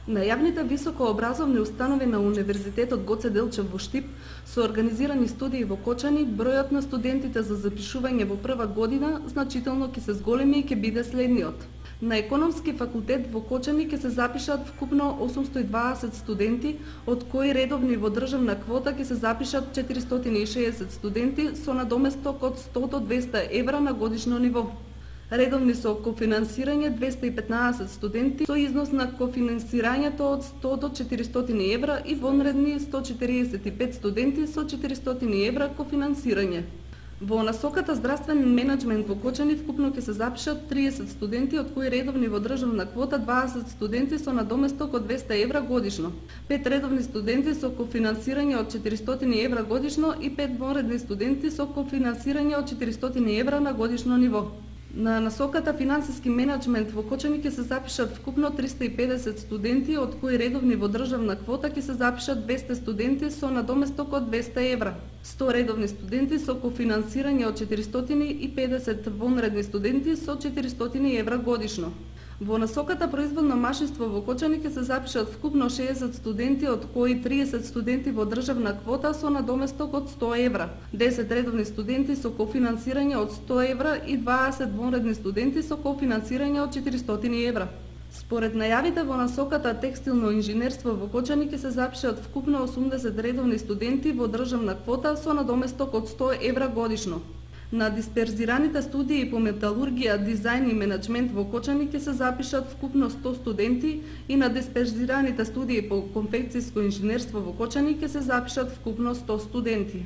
На јавните високообразовни установи на Универзитетот Гоце Делчев во Штип со организирани студии во Кочани, бројот на студентите за запишување во прва година значително ќе се зголеми и ќе биде следниот. На Економски факултет во Кочани ќе се запишат вкупно 820 студенти, од кои редовни во државна квота ќе се запишат 460 студенти со надоместок од 100 до 200 евра на годишно ниво. Редовни со кофинансирање 215 студенти со износ на кофинансирањето од 100 до 400 евра и вонредни 145 студенти со 400 евра кофинансирање. Во насоката здравствен менеджмент во Кочани вкупно ќе се запишат 30 студенти, од кои редовни во државна квота 20 студенти со надоместок од 200 евра годишно, 5 редовни студенти со кофинансирање од 400 евра годишно и 5 вонредни студенти со кофинансирање од 400 евра на годишно ниво. На насоката финансиски менеджмент во Кочани ќе се запишат вкупно 350 студенти, од кои редовни во државна квота ќе се запишат 200 студенти со надоместок од 200 евра, 100 редовни студенти со кофинансирање од 450 вонредни студенти со 400 евра годишно. Во насоката производно машинство во Кочани ќе се запишат вкупно 60 студенти, од кои 30 студенти во државна квота со надоместок од 100 евра, 10 редовни студенти со кофинансирање од 100 евра и 20 вонредни студенти со кофинансирање од 400 евра. Според најавите во насоката текстилно инженерство во Кочани ќе се запишат вкупно 80 редовни студенти во државна квота со надоместок од 100 евра годишно. На дисперзираните студии по металургија, дизајн и менеджмент во Кочани ќе се запишат вкупно 100 студенти и на дисперзираните студии по конфекцијско инженерство во Кочани ќе се запишат вкупно 100 студенти.